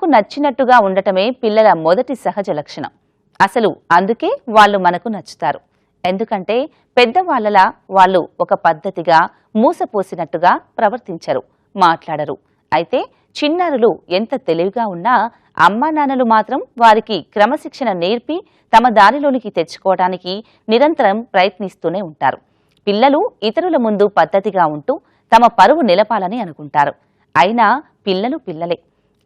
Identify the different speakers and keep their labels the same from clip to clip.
Speaker 1: తమకు నచ్చినట్టుగా ఉండటమే పిల్లల మొదటి సహజ లక్షణం. అసలు అందుకే వాళ్ళు మనకు నచ్చుతారు. ఎందుకంటే పెద్దవాళ్లలా వాళ్ళు ఒక పద్ధతిగా మూసపోసినట్టుగా ప్రవర్తించరు, మాట్లాడరు. అయితే చిన్నారులు ఎంత తెలివిగా ఉన్నా అమ్మా నాన్నలు మాత్రం వారికి క్రమశిక్షణ నేర్పి తమ దారిలోనికి తెచ్చుకోవడానికి నిరంతరం ప్రయత్నిస్తూనే ఉంటారు. పిల్లలు ఇతరుల ముందు పద్ధతిగా ఉంటూ తమ పరువు నిలపాలని అనుకుంటారు. అయినా పిల్లలు పిల్లలే.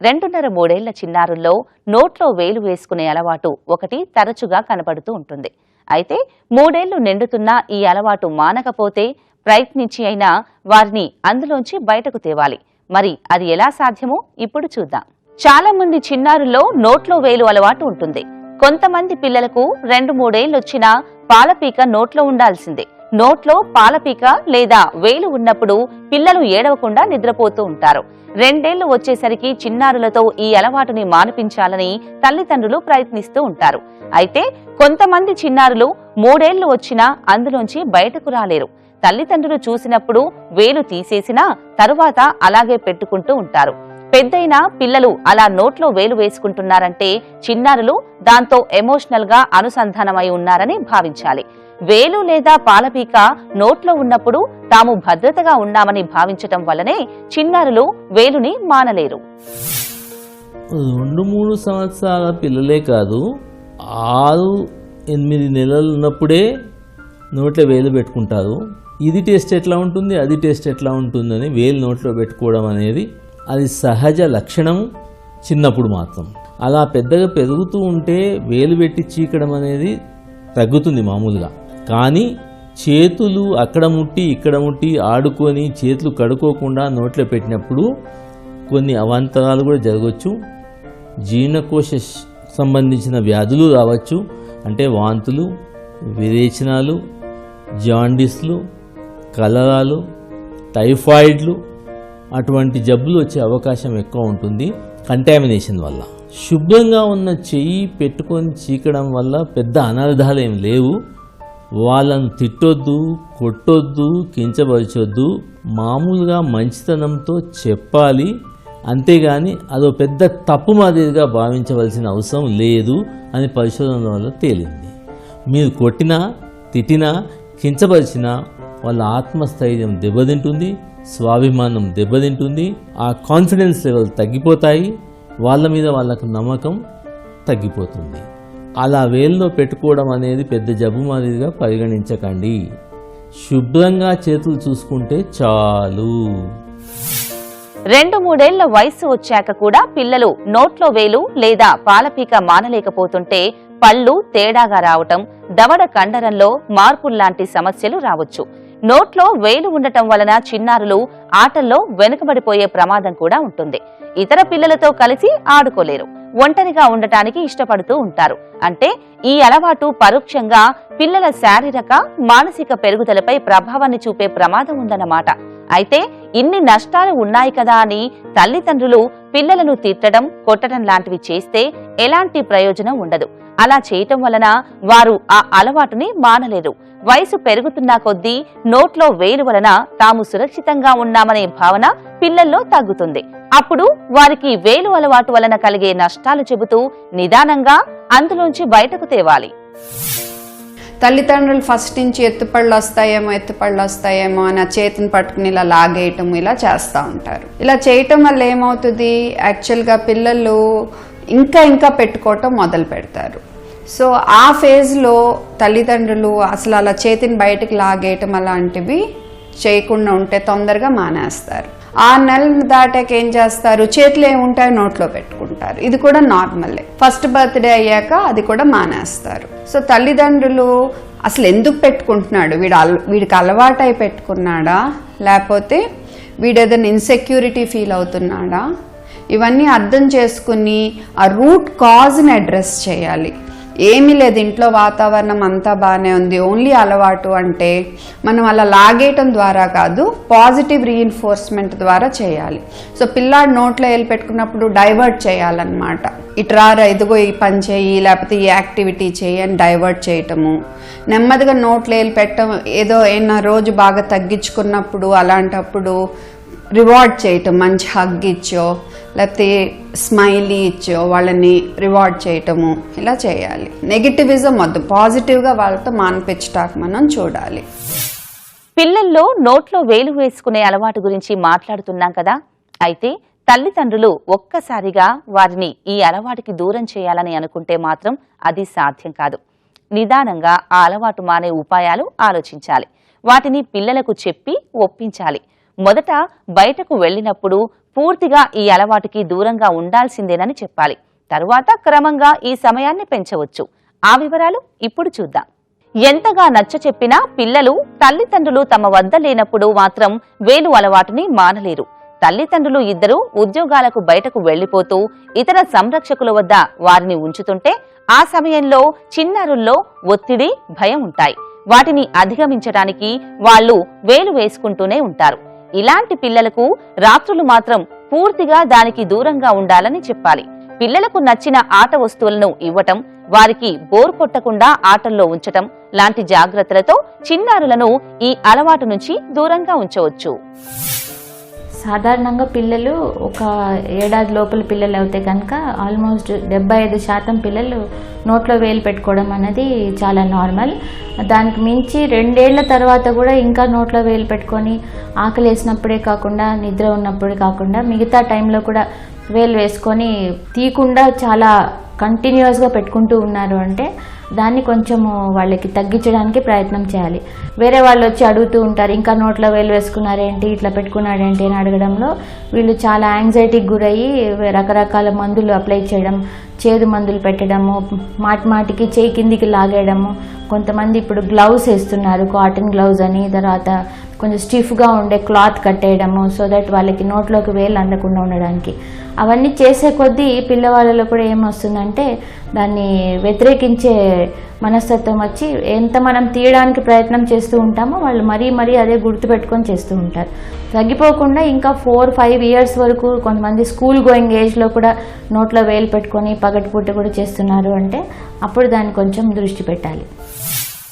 Speaker 1: 2.5–3 ఏళ్ల చిన్నారుల్లో నోట్లో వేలు వేసుకునే అలవాటు ఒకటి తరచుగా కనబడుతూ ఉంటుంది. అయితే 3 ఏళ్లు నిండుతున్నా ఈ అలవాటు మానకపోతే ప్రయత్నించి అయినా వారిని అందులోంచి బయటకు తేవాలి. మరి అది ఎలా సాధ్యమో ఇప్పుడు చూద్దాం. చాలా మంది చిన్నారుల్లో నోట్లో వేలు అలవాటు ఉంటుంది. కొంతమంది పిల్లలకు 2–3 ఏళ్లొచ్చినా పాలపీక నోట్లో ఉండాల్సిందే. నోట్లో పాలపీక లేదా వేలు ఉన్నప్పుడు పిల్లలు ఏడవకుండా నిద్రపోతూ ఉంటారు. 2 ఏళ్లు వచ్చేసరికి చిన్నారులతో ఈ అలవాటుని మానిపించాలని తల్లిదండ్రులు ప్రయత్నిస్తూ ఉంటారు. అయితే కొంతమంది చిన్నారులు 3 ఏళ్లు వచ్చినా అందులోంచి బయటకు రాలేరు. తల్లిదండ్రులు చూసినప్పుడు వేలు తీసేసినా తరువాత అలాగే పెట్టుకుంటూ ఉంటారు. పెద్దయినా పిల్లలు అలా నోట్లో వేలు వేసుకుంటున్నారంటే చిన్నారులు దాంతో ఎమోషనల్ గా అనుసంధానమై ఉన్నారని భావించాలి. వేలు లేదా పాలపీక నోట్లో ఉన్నప్పుడు తాము భద్రతగా ఉన్నామని భావించటం వల్లనే చిన్నారులు వేలుని మానలేరు.
Speaker 2: 2–3 సంవత్సరాల పిల్లలే కాదు, 6–8 నెలలు ఉన్నప్పుడే నోట్లో వేలు పెట్టుకుంటారు. ఇది టేస్ట్ ఎట్లా ఉంటుంది, అది టేస్ట్ ఎట్లా ఉంటుందని వేలు నోట్లో పెట్టుకోవడం అనేది అది సహజ లక్షణం చిన్నప్పుడు మాత్రం. అలా పెద్దగా పెరుగుతూ ఉంటే వేలు పెట్టి చీకడం అనేది తగ్గుతుంది మామూలుగా. కానీ చేతులు అక్కడ ముట్టి ఇక్కడ ముట్టి ఆడుకొని చేతులు కడుక్కోకుండా నోట్లో పెట్టినప్పుడు కొన్ని అవాంతరాలు కూడా జరగవచ్చు. జీర్ణకోశ సంబంధించిన వ్యాధులు రావచ్చు. అంటే వాంతులు, విరేచనాలు, జాండిస్లు, కలరాలు, టైఫాయిడ్లు అటువంటి జబ్బులు వచ్చే అవకాశం ఎక్కువ ఉంటుంది కంటామినేషన్ వల్ల. శుభ్రంగా ఉన్న చెయ్యి పెట్టుకొని చీకడం వల్ల పెద్ద అనర్థాలు ఏం లేవు. వాళ్ళను తిట్టొద్దు, కొట్టొద్దు, కించపరచొద్దు. మామూలుగా మంచితనంతో చెప్పాలి. అంతేగాని అదో పెద్ద తప్పు మాదిరిగా భావించవలసిన అవసరం లేదు అని పరిశోధనల వల్ల తేలింది. మీరు కొట్టినా, తిట్టినా, కించపరిచినా వాళ్ళ ఆత్మస్థైర్యం దెబ్బతింటుంది, స్వాభిమానం దెబ్బతింటుంది, ఆ కాన్ఫిడెన్స్ లెవెల్ తగ్గిపోతాయి, వాళ్ళ మీద వాళ్ళకు నమ్మకం తగ్గిపోతుంది. అలా వేల్లో పెట్టుకోవడం అనేది పెద్ద జబ్బు మాదిరిగా పరిగణించకండి. శుభ్రంగా చేతులు చూసుకుంటే చాలు.
Speaker 1: 2–3 ఏళ్ల వయసు వచ్చాక కూడా పిల్లలు నోట్లో వేలు లేదా పాలపీక మానలేకపోతుంటే పళ్ళు తేడాగా రావటం, దవడ కండరంలో మార్పుల్లాంటి సమస్యలు రావచ్చు. నోట్లో వేలు ఉండటం వలన చిన్నారులు ఆటల్లో వెనుకబడిపోయే ప్రమాదం కూడా ఉంటుంది. ఇతర పిల్లలతో కలిసి ఆడుకోలేరు, ఒంటరిగా ఉండటానికి ఇష్టపడుతూ ఉంటారు. అంటే ఈ అలవాటు పరోక్షంగా పిల్లల శారీరక, మానసిక పెరుగుదలపై ప్రభావాన్ని చూపే ప్రమాదం ఉందన్నమాట. అయితే ఇన్ని నష్టాలు ఉన్నాయి కదా అని తల్లిదండ్రులు పిల్లలను తిట్టడం, కొట్టడం లాంటివి చేస్తే ఎలాంటి ప్రయోజనం ఉండదు. అలా చేయటం వలన వారు ఆ అలవాటుని మానలేరు. వయసు పెరుగుతున్న కొద్దీ నోట్లో వేలు వలన తాము సురక్షితంగా ఉన్నామనే భావన పిల్లల్లో తగ్గుతుంది. అప్పుడు వారికి వేలు అలవాటు వలన కలిగే నష్టాలు చెబుతూ నిదానంగా అందులోంచి బయటకు తేవాలి.
Speaker 3: తల్లిదండ్రులు ఫస్ట్ నుంచి ఎత్తుపళ్ళు వస్తాయేమో అని ఆ చేతిని పట్టుకుని ఇలా లాగేయటం ఇలా చేస్తూ ఉంటారు. ఇలా చేయటం వల్ల ఏమవుతుంది, యాక్చువల్గా పిల్లలు ఇంకా పెట్టుకోవటం మొదలు పెడతారు. సో ఆ ఫేజ్లో తల్లిదండ్రులు అసలు అలా చేతిని బయటకు లాగేయటం అలాంటివి చేయకుండా ఉంటే తొందరగా మానేస్తారు. 6 నెలలు దాటాక ఏం చేస్తారు, చేతులు ఏముంటాయో నోట్లో పెట్టుకుంటారు. ఇది కూడా నార్మలే. ఫస్ట్ బర్త్డే అయ్యాక అది కూడా మానేస్తారు. సో తల్లిదండ్రులు అసలు ఎందుకు పెట్టుకుంటున్నాడు, వీడికి అలవాటై పెట్టుకున్నాడా, లేకపోతే వీడేదైనా ఇన్సెక్యూరిటీ ఫీల్ అవుతున్నాడా, ఇవన్నీ అర్థం చేసుకుని ఆ రూట్ కాజ్ని అడ్రస్ చేయాలి. ఏమీ లేదు, ఇంట్లో వాతావరణం అంతా బాగానే ఉంది, ఓన్లీ అలవాటు అంటే మనం అలా లాగేయటం ద్వారా కాదు, పాజిటివ్ రీఇన్ఫోర్స్మెంట్ ద్వారా చేయాలి. సో పిల్లాడు నోట్లో వేలు పెట్టుకున్నప్పుడు డైవర్ట్ చేయాలన్నమాట. ఇట్రారా, ఇదిగో ఈ పని చేయి, లేకపోతే ఈ యాక్టివిటీ చేయి అని డైవర్ట్ చేయటము. నెమ్మదిగా నోట్లో వేలు పెట్టడం, ఏదో ఏదైనా రోజు బాగా తగ్గించుకున్నప్పుడు అలాంటప్పుడు రివార్డ్ చేయటం, మంచి హగ్ ఇచ్చో లేకపోతే స్మైలీ ఇచ్చో వాళ్ళని రివార్డ్ చేయటము ఇలా చేయాలి. నెగిటివిజం వద్దు, పాజిటివ్గా వాళ్ళతో మాన్పించటానికి మనం చూడాలి.
Speaker 1: పిల్లల్లో నోట్లో వేలు వేసుకునే అలవాటు గురించి మాట్లాడుతున్నాం కదా. అయితే తల్లిదండ్రులు ఒక్కసారిగా వారిని ఈ అలవాటుకి దూరం చేయాలని అనుకుంటే మాత్రం అది సాధ్యం కాదు. నిదానంగా ఆ అలవాటు మానే ఉపాయాలు ఆలోచించాలి. వాటిని పిల్లలకు చెప్పి ఒప్పించాలి. మొదట బయటకు వెళ్లినప్పుడు పూర్తిగా ఈ అలవాటుకి దూరంగా ఉండాల్సిందేనని చెప్పాలి. తరువాత క్రమంగా ఈ సమయాన్ని పెంచవచ్చు. ఆ వివరాలు ఇప్పుడు చూద్దాం. ఎంతగా నచ్చ చెప్పినా పిల్లలు తల్లిదండ్రులు తమ వద్ద లేనప్పుడు మాత్రం వేలు అలవాటుని మానలేరు. తల్లిదండ్రులు ఇద్దరూ ఉద్యోగాలకు బయటకు వెళ్లిపోతూ ఇతర సంరక్షకుల వద్ద వారిని ఉంచుతుంటే ఆ సమయంలో చిన్నారుల్లో ఒత్తిడి, భయం ఉంటాయి. వాటిని అధిగమించడానికి వాళ్ళు వేలు వేసుకుంటూనే ఉంటారు. ఇలాంటి పిల్లలకు రాత్రులు మాత్రం పూర్తిగా దానికి దూరంగా ఉండాలని చెప్పాలి. పిల్లలకు నచ్చిన ఆట వస్తువులను ఇవ్వటం, వారికి బోర్ కొట్టకుండా ఆటల్లో ఉంచటం లాంటి జాగ్రత్తలతో చిన్నారులను ఈ అలవాటు నుంచి దూరంగా ఉంచవచ్చు.
Speaker 4: సాధారణంగా పిల్లలు ఒక ఏడాది లోపల పిల్లలు అయితే కనుక ఆల్మోస్ట్ 75% పిల్లలు నోట్లో వేలు పెట్టుకోవడం అనేది చాలా నార్మల్. దానికి మించి 2 ఏళ్ల తర్వాత కూడా ఇంకా నోట్లో వేలు పెట్టుకొని ఆకలి వేసినప్పుడే కాకుండా, నిద్ర ఉన్నప్పుడే కాకుండా మిగతా టైంలో కూడా వేలు వేసుకొని తీయకుండా చాలా కంటిన్యూస్గా పెట్టుకుంటూ ఉన్నారు అంటే దాన్ని కొంచెము వాళ్ళకి తగ్గించడానికి ప్రయత్నం చేయాలి. వేరే వాళ్ళు వచ్చి అడుగుతూ ఉంటారు, ఇంకా నోట్లో వేలు వేసుకున్నారేంటి, ఇట్లా పెట్టుకున్నారేంటి అని అడగడంలో వీళ్ళు చాలా యాంగ్జైటీకి గురయ్యి రకరకాల మందులు అప్లై చేయడం, చేదు మందులు పెట్టడము, మాటికి చేయి కిందికి లాగేయడము. కొంతమంది ఇప్పుడు గ్లౌస్ వేస్తున్నారు, కాటన్ గ్లౌజ్ అని, తర్వాత కొంచెం స్టిఫ్గా ఉండే క్లాత్ కట్టేయడము, సో దట్ వాళ్ళకి నోట్లోకి వేలు అందకుండా ఉండడానికి. అవన్నీ చేసే కొద్దీ పిల్లవాళ్ళలో కూడా ఏమొస్తుందంటే దాన్ని వ్యతిరేకించే మనస్తత్వం వచ్చి ఎంత మనం తీయడానికి ప్రయత్నం చేస్తూ ఉంటామో వాళ్ళు మరీ అదే గుర్తుపెట్టుకొని చేస్తూ ఉంటారు. తగ్గిపోకుండా ఇంకా 4-5 ఇయర్స్ వరకు కొంతమంది స్కూల్ గోయింగ్ ఏజ్లో కూడా నోట్లో వేలు పెట్టుకొని పగటిపూట కూడా చేస్తున్నారు అంటే అప్పుడు దాన్ని కొంచెం దృష్టి పెట్టాలి.